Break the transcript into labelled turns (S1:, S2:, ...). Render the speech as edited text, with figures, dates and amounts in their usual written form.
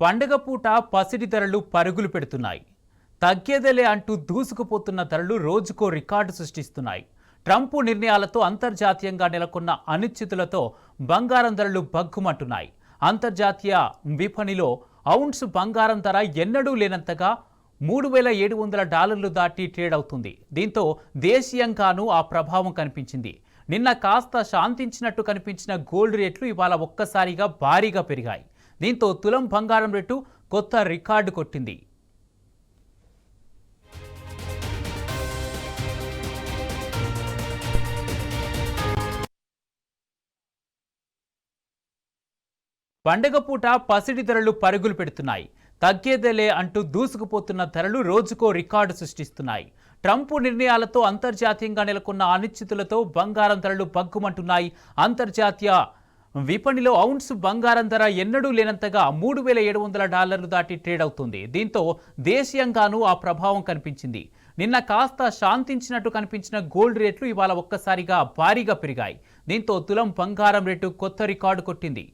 S1: పండగ పూట పసిడి ధరలు పరుగులు పెడుతున్నాయి. తగ్గేదేలే అంటూ దూసుకుపోతున్న ధరలు రోజుకో రికార్డు సృష్టిస్తున్నాయి. ట్రంప్ నిర్ణయాలతో అంతర్జాతీయంగా నెలకొన్న అనిశ్చితులతో బంగారం ధరలు బగ్గుమంటున్నాయి. అంతర్జాతీయ విపణిలో ఔన్స్ బంగారం ధర ఎన్నడూ లేనంతగా $3,700 దాటి ట్రేడ్ అవుతుంది. దీంతో దేశీయంగానూ ఆ ప్రభావం కనిపించింది. నిన్న కాస్త శాంతించినట్టు కనిపించిన గోల్డ్ రేట్లు ఇవాళ ఒక్కసారిగా భారీగా పెరిగాయి. దీంతో తులం బంగారం రేటు కొత్త రికార్డు కొట్టింది. పండగ పూట పసిడి ధరలు పరుగులు పెడుతున్నాయి. తగ్గేదేలే అంటూ దూసుకుపోతున్న ధరలు రోజుకో రికార్డు సృష్టిస్తున్నాయి. ట్రంప్ నిర్ణయాలతో అంతర్జాతీయంగా నెలకొన్న అనిశ్చితులతో బంగారం ధరలు బగ్గుమంటున్నాయి. అంతర్జాతీయ విపణిలో ఔన్స్ బంగారం ధర ఎన్నడూ లేనంతగా $3,700 దాటి ట్రేడ్ అవుతుంది. దీంతో దేశీయంగానూ ఆ ప్రభావం కనిపించింది. నిన్న కాస్త శాంతించినట్టు కనిపించిన గోల్డ్ రేట్లు ఇవాళ ఒక్కసారిగా భారీగా పెరిగాయి. దీంతో తులం బంగారం రేటు కొత్త రికార్డు కొట్టింది.